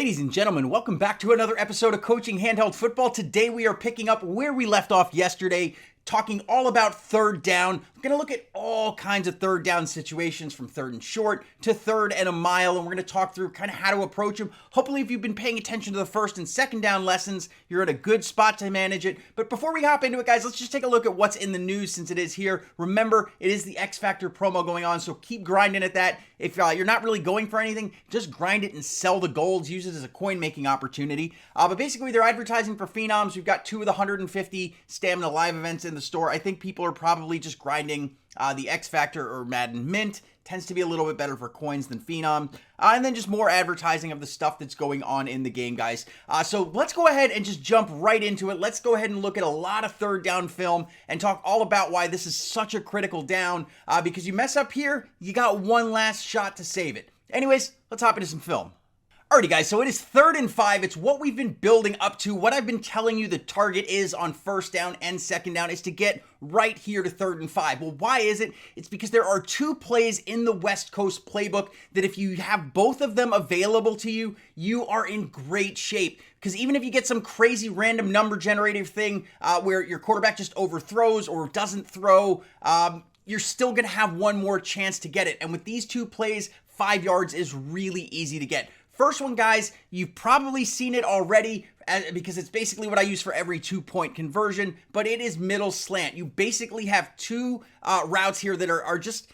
Ladies and gentlemen, welcome back to another episode of Coaching Handheld Football. Today we are picking up where we left off yesterday, talking all about third down. We're going to look at all kinds of third down situations from third and short to third and a mile, and we're going to talk through kind of how to approach them. Hopefully, if you've been paying attention to the first and second down lessons, you're at a good spot to manage it. But before we hop into it, guys, let's just take a look at what's in the news since it is here. Remember, it is the X Factor promo going on, so keep grinding at that. If you're not really going for anything, just grind it and sell the golds. Use it as a coin-making opportunity. But basically, they're advertising for phenoms. We've got 2 of the 150 Stamina Live events in the store. I think people are probably just grinding the X Factor or Madden Mint. Tends to be a little bit better for coins than Phenom. And then just more advertising of the stuff that's going on in the game, guys. So let's go ahead and just jump right into it. Let's go ahead and look at a lot of third down film and talk all about why this is such a critical down. Because you mess up here, you got one last shot to save it. Anyways, let's hop into some film. Alrighty guys, so it is 3rd and 5. It's what we've been building up to. What I've been telling you the target is on first down and second down is to get right here to 3rd and 5. Well, why is it? It's because there are 2 plays in the West Coast playbook that if you have both of them available to you, you are in great shape. Because even if you get some crazy random number generator thing where your quarterback just overthrows or doesn't throw, you're still going to have one more chance to get it. And with these 2 plays, 5 yards is really easy to get. First one, guys, you've probably seen it already because it's basically what I use for every 2-point conversion, but it is middle slant. You basically have 2 routes here that are just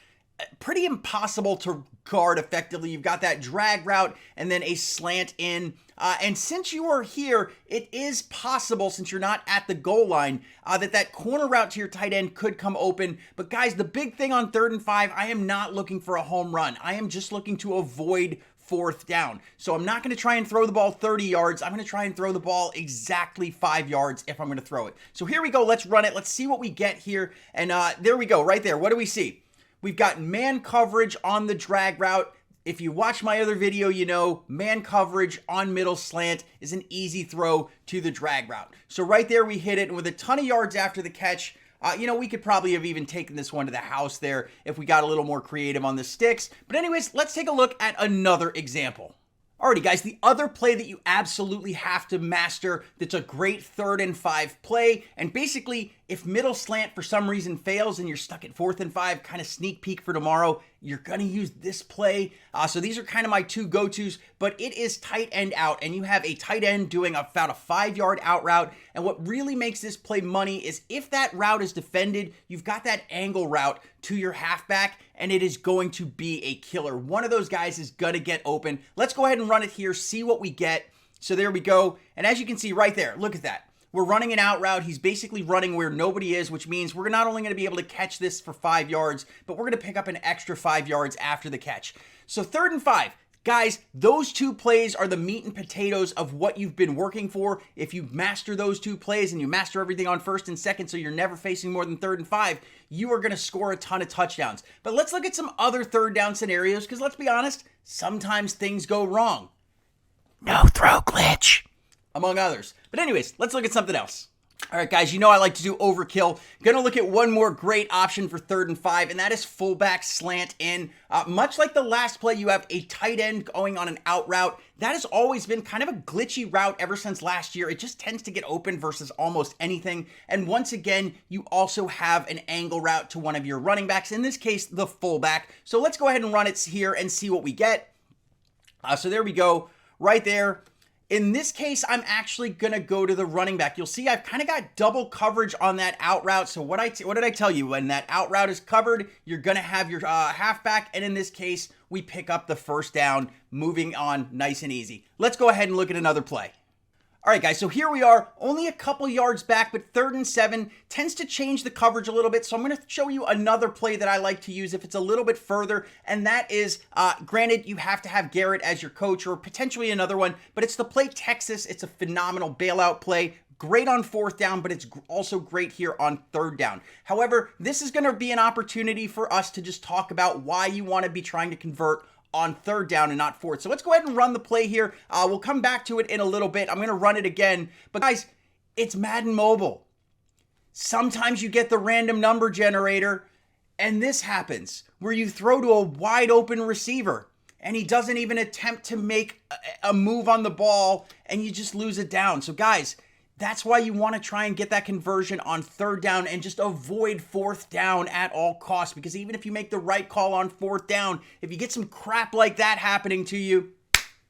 pretty impossible to guard effectively. You've got that drag route and then a slant in. And since you are here, it is possible, since you're not at the goal line, that corner route to your tight end could come open. But guys, the big thing on 3rd and 5, I am not looking for a home run. I am just looking to avoid 4th down. So I'm not going to try and throw the ball 30 yards. I'm going to try and throw the ball exactly 5 yards if I'm going to throw it. So here we go. Let's run it. Let's see what we get here. And there we go. Right there. What do we see? We've got man coverage on the drag route. If you watch my other video, you know man coverage on middle slant is an easy throw to the drag route. So right there we hit it, and with a ton of yards after the catch, we could probably have even taken this one to the house there if we got a little more creative on the sticks. But anyways, let's take a look at another example. Alrighty guys, the other play that you absolutely have to master that's a great 3rd and 5 play, and basically if middle slant for some reason fails and you're stuck at 4th and 5, kind of sneak peek for tomorrow, you're going to use this play. So these are kind of my 2 go-tos, but it is tight end out, and you have a tight end doing about a 5-yard out route. And what really makes this play money is if that route is defended, you've got that angle route to your halfback, and it is going to be a killer. One of those guys is going to get open. Let's go ahead and run it here, see what we get. So there we go. And as you can see right there, look at that. We're running an out route. He's basically running where nobody is, which means we're not only going to be able to catch this for 5 yards, but we're going to pick up an extra 5 yards after the catch. So 3rd and 5. Guys, those 2 plays are the meat and potatoes of what you've been working for. If you master those 2 plays and you master everything on 1st and 2nd, so you're never facing more than 3rd and 5, you are going to score a ton of touchdowns. But let's look at some other 3rd down scenarios, because let's be honest, sometimes things go wrong. No throw glitch, among others. But anyways, let's look at something else. All right, guys, you know I like to do overkill. Going to look at one more great option for 3rd and 5, and that is fullback slant in. Much like the last play, you have a tight end going on an out route. That has always been kind of a glitchy route ever since last year. It just tends to get open versus almost anything. And once again, you also have an angle route to one of your running backs, in this case, the fullback. So let's go ahead and run it here and see what we get. So there we go, right there. In this case, I'm actually going to go to the running back. You'll see I've kind of got double coverage on that out route. So what did I tell you? When that out route is covered, you're going to have your halfback. And in this case, we pick up the 1st down, moving on nice and easy. Let's go ahead and look at another play. All right, guys, so here we are, only a couple yards back, but 3rd and 7 tends to change the coverage a little bit. So I'm going to show you another play that I like to use if it's a little bit further, and that is, granted, you have to have Garrett as your coach or potentially another one, but it's the play Texas. It's a phenomenal bailout play. Great on 4th down, but it's also great here on 3rd down. However, this is going to be an opportunity for us to just talk about why you want to be trying to convert on 3rd down and not 4th. So let's go ahead and run the play here. We'll come back to it in a little bit. I'm going to run it again. But guys, it's Madden Mobile. Sometimes you get the random number generator, and this happens where you throw to a wide open receiver. and he doesn't even attempt to make a move on the ball, and you just lose it down. So guys, that's why you want to try and get that conversion on third down and just avoid fourth down at all costs, because even if you make the right call on fourth down, if you get some crap like that happening to you,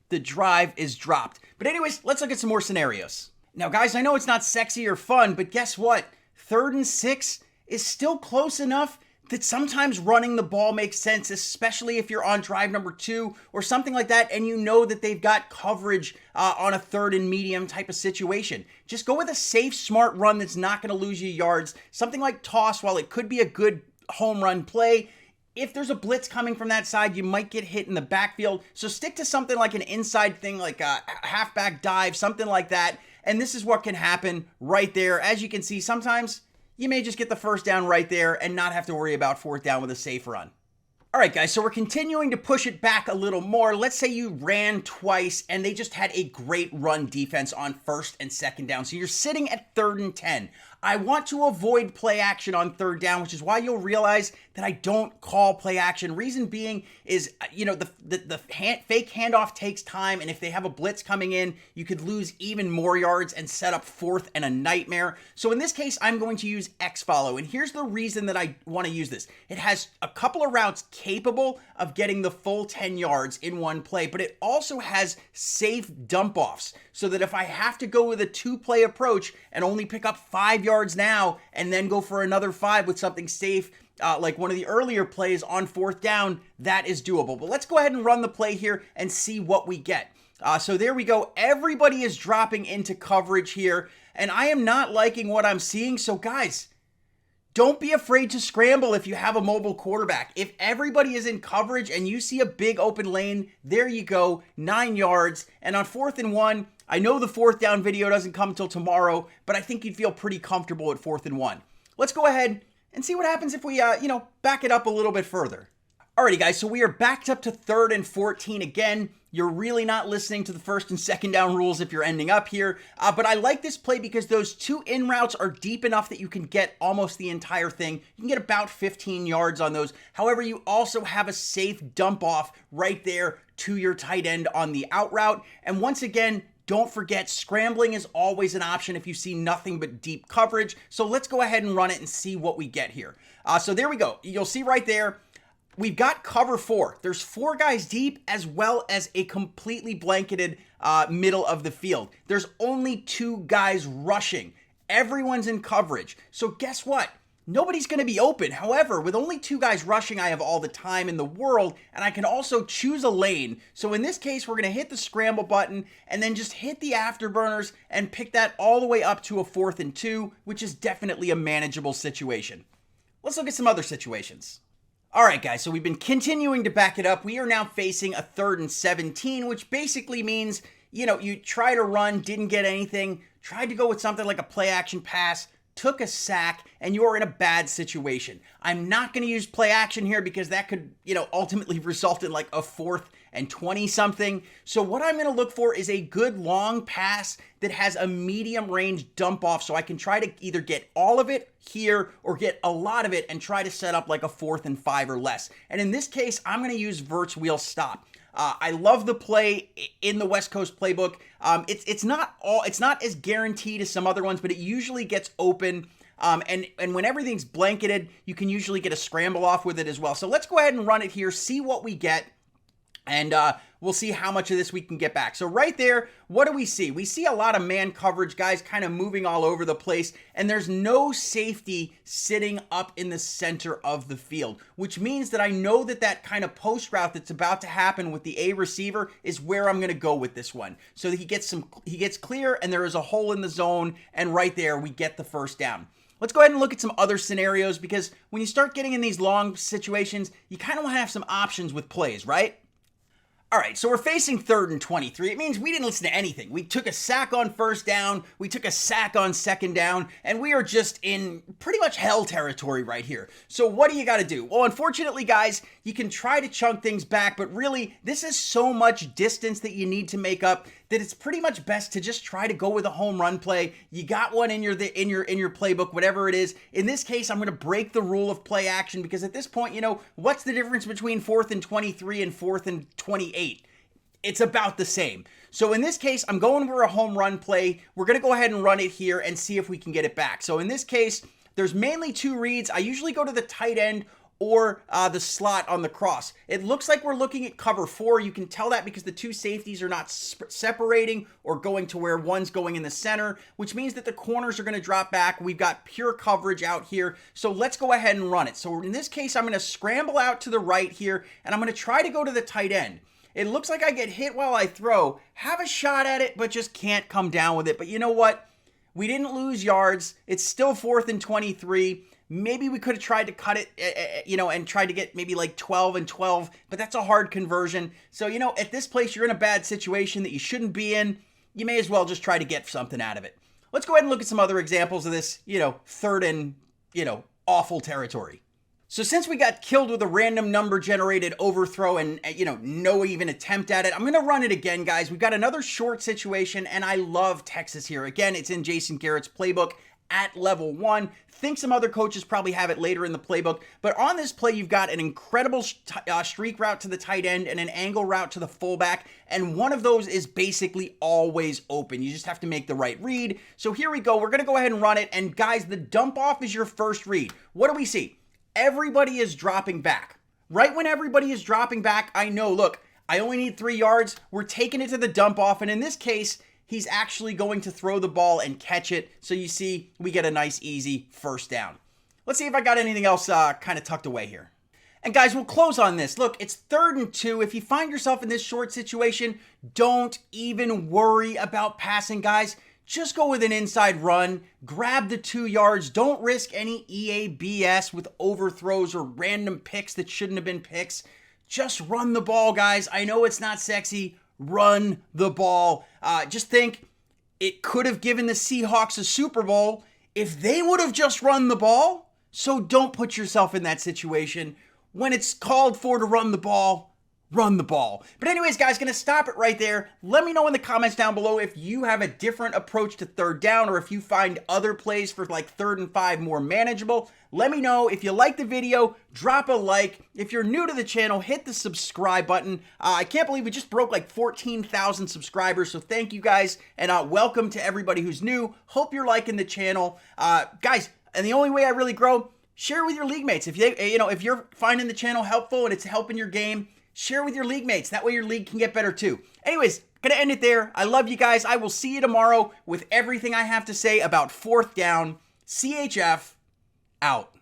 the drive is dropped. But anyways, let's look at some more scenarios. Now guys, I know it's not sexy or fun, but guess what? 3rd and 6 is still close enough that sometimes running the ball makes sense, especially if you're on drive number 2 or something like that, and you know that they've got coverage on a 3rd and medium type of situation. Just go with a safe, smart run that's not going to lose you yards. Something like toss, while it could be a good home run play, if there's a blitz coming from that side, you might get hit in the backfield. So stick to something like an inside thing, like a halfback dive, something like that. And this is what can happen right there. As you can see, sometimes you may just get the first down right there and not have to worry about fourth down with a safe run. All right, guys, so we're continuing to push it back a little more. Let's say you ran twice and they just had a great run defense on 1st and 2nd down. So you're sitting at 3rd and 10. I want to avoid play action on 3rd down, which is why you'll realize that I don't call play action. Reason being is, the fake handoff takes time, and if they have a blitz coming in, you could lose even more yards and set up 4th and a nightmare. So in this case, I'm going to use X follow, and here's the reason that I want to use this. It has a couple of routes capable of getting the full 10 yards in one play, but it also has safe dump offs, so that if I have to go with a 2-play approach and only pick up 5 yards now and then go for another 5 with something safe, like one of the earlier plays on 4th down, that is doable. But let's go ahead and run the play here and see what we get. So there we go. Everybody is dropping into coverage here, and I am not liking what I'm seeing. So guys, don't be afraid to scramble if you have a mobile quarterback. If everybody is in coverage and you see a big open lane, there you go, 9 yards. And on 4th and 1, I know the 4th down video doesn't come until tomorrow, but I think you'd feel pretty comfortable at 4th and 1. Let's go ahead and see what happens if we, back it up a little bit further. Alrighty, guys, so we are backed up to 3rd and 14 again. You're really not listening to the 1st and 2nd down rules if you're ending up here, but I like this play because those 2 in routes are deep enough that you can get almost the entire thing. You can get about 15 yards on those. However, you also have a safe dump off right there to your tight end on the out route. And once again, don't forget, scrambling is always an option if you see nothing but deep coverage. So let's go ahead and run it and see what we get here. So there we go. You'll see right there, we've got cover 4. There's 4 guys deep as well as a completely blanketed middle of the field. There's only 2 guys rushing. Everyone's in coverage. So guess what? Nobody's going to be open. However, with only 2 guys rushing, I have all the time in the world, and I can also choose a lane. So in this case, we're going to hit the scramble button and then just hit the afterburners and pick that all the way up to a 4th and 2, which is definitely a manageable situation. Let's look at some other situations. All right, guys, so we've been continuing to back it up. We are now facing a 3rd and 17, which basically means, you try to run, didn't get anything, tried to go with something like a play action pass, took a sack, and you're in a bad situation. I'm not going to use play action here because that could, ultimately result in like a 4th and 20 something. So what I'm going to look for is a good long pass that has a medium range dump off, so I can try to either get all of it here or get a lot of it and try to set up like a 4th and 5 or less. And in this case, I'm going to use Vert's wheel stop. I love the play in the West Coast playbook. It's not as guaranteed as some other ones, but it usually gets open. And when everything's blanketed, you can usually get a scramble off with it as well. So let's go ahead and run it here, see what we get. And we'll see how much of this we can get back. So right there, what do we see? We see a lot of man coverage, guys kind of moving all over the place, and there's no safety sitting up in the center of the field, which means that I know that that kind of post route that's about to happen with the A receiver is where I'm going to go with this one. So he gets clear, and there is a hole in the zone, and right there we get the first down. Let's go ahead and look at some other scenarios, because when you start getting in these long situations, you kind of want to have some options with plays, right? All right, so we're facing 3rd and 23. It means we didn't listen to anything. We took a sack on first down, we took a sack on second down, and we are just in pretty much hell territory right here. So what do you got to do? Well, unfortunately, guys, you can try to chunk things back, but really, this is so much distance that you need to make up that it's pretty much best to just try to go with a home run play. You got one in your playbook, whatever it is. In this case, I'm going to break the rule of play action because at this point, you know, what's the difference between 4th and 23 and 4th and 28? It's about the same. So in this case, I'm going for a home run play. We're going to go ahead and run it here and see if we can get it back. So in this case, there's mainly 2 reads. I usually go to the tight end or the slot on the cross. It looks like we're looking at cover 4. You can tell that because the 2 safeties are not separating or going to where one's going in the center, which means that the corners are going to drop back. We've got pure coverage out here. So let's go ahead and run it. So in this case, I'm going to scramble out to the right here, and I'm going to try to go to the tight end. It looks like I get hit while I throw, have a shot at it, but just can't come down with it. But you know what? We didn't lose yards. It's still 4th and 23. Maybe we could have tried to cut it, and tried to get maybe like 12 and 12, but that's a hard conversion. So, you know, at this place, you're in a bad situation that you shouldn't be in. You may as well just try to get something out of it. Let's go ahead and look at some other examples of this, 3rd and, awful territory. So since we got killed with a random number generated overthrow and, no even attempt at it, I'm going to run it again, guys. We've got another short situation, and I love Texas here. Again, it's in Jason Garrett's playbook at level 1. Think some other coaches probably have it later in the playbook. But on this play, you've got an incredible streak route to the tight end and an angle route to the fullback. And one of those is basically always open. You just have to make the right read. So here we go. We're going to go ahead and run it. And guys, the dump off is your first read. What do we see? Everybody is dropping back. Right when everybody is dropping back, I know, look, I only need 3 yards. We're taking it to the dump off. And in this case, he's actually going to throw the ball and catch it. So you see, we get a nice, easy first down. Let's see if I got anything else kind of tucked away here. And guys, we'll close on this. Look, it's 3rd and 2. If you find yourself in this short situation, don't even worry about passing, guys. Just go with an inside run, grab the 2 yards. Don't risk any EABS with overthrows or random picks that shouldn't have been picks. Just run the ball, guys. I know it's not sexy. Run the ball. Just think, it could have given the Seahawks a Super Bowl if they would have just run the ball. So don't put yourself in that situation. When it's called for to run the ball, run the ball. But anyways, guys, going to stop it right there. Let me know in the comments down below if you have a different approach to 3rd down or if you find other plays for like 3rd and 5 more manageable. Let me know. If you like the video, drop a like. If you're new to the channel, hit the subscribe button. I can't believe we just broke like 14,000 subscribers, so thank you guys, and welcome to everybody who's new. Hope you're liking the channel. Guys, and the only way I really grow, share with your league mates. If if you're finding the channel helpful and it's helping your game, share with your league mates. That way your league can get better too. Anyways, gonna end it there. I love you guys. I will see you tomorrow with everything I have to say about 4th down. CHF out.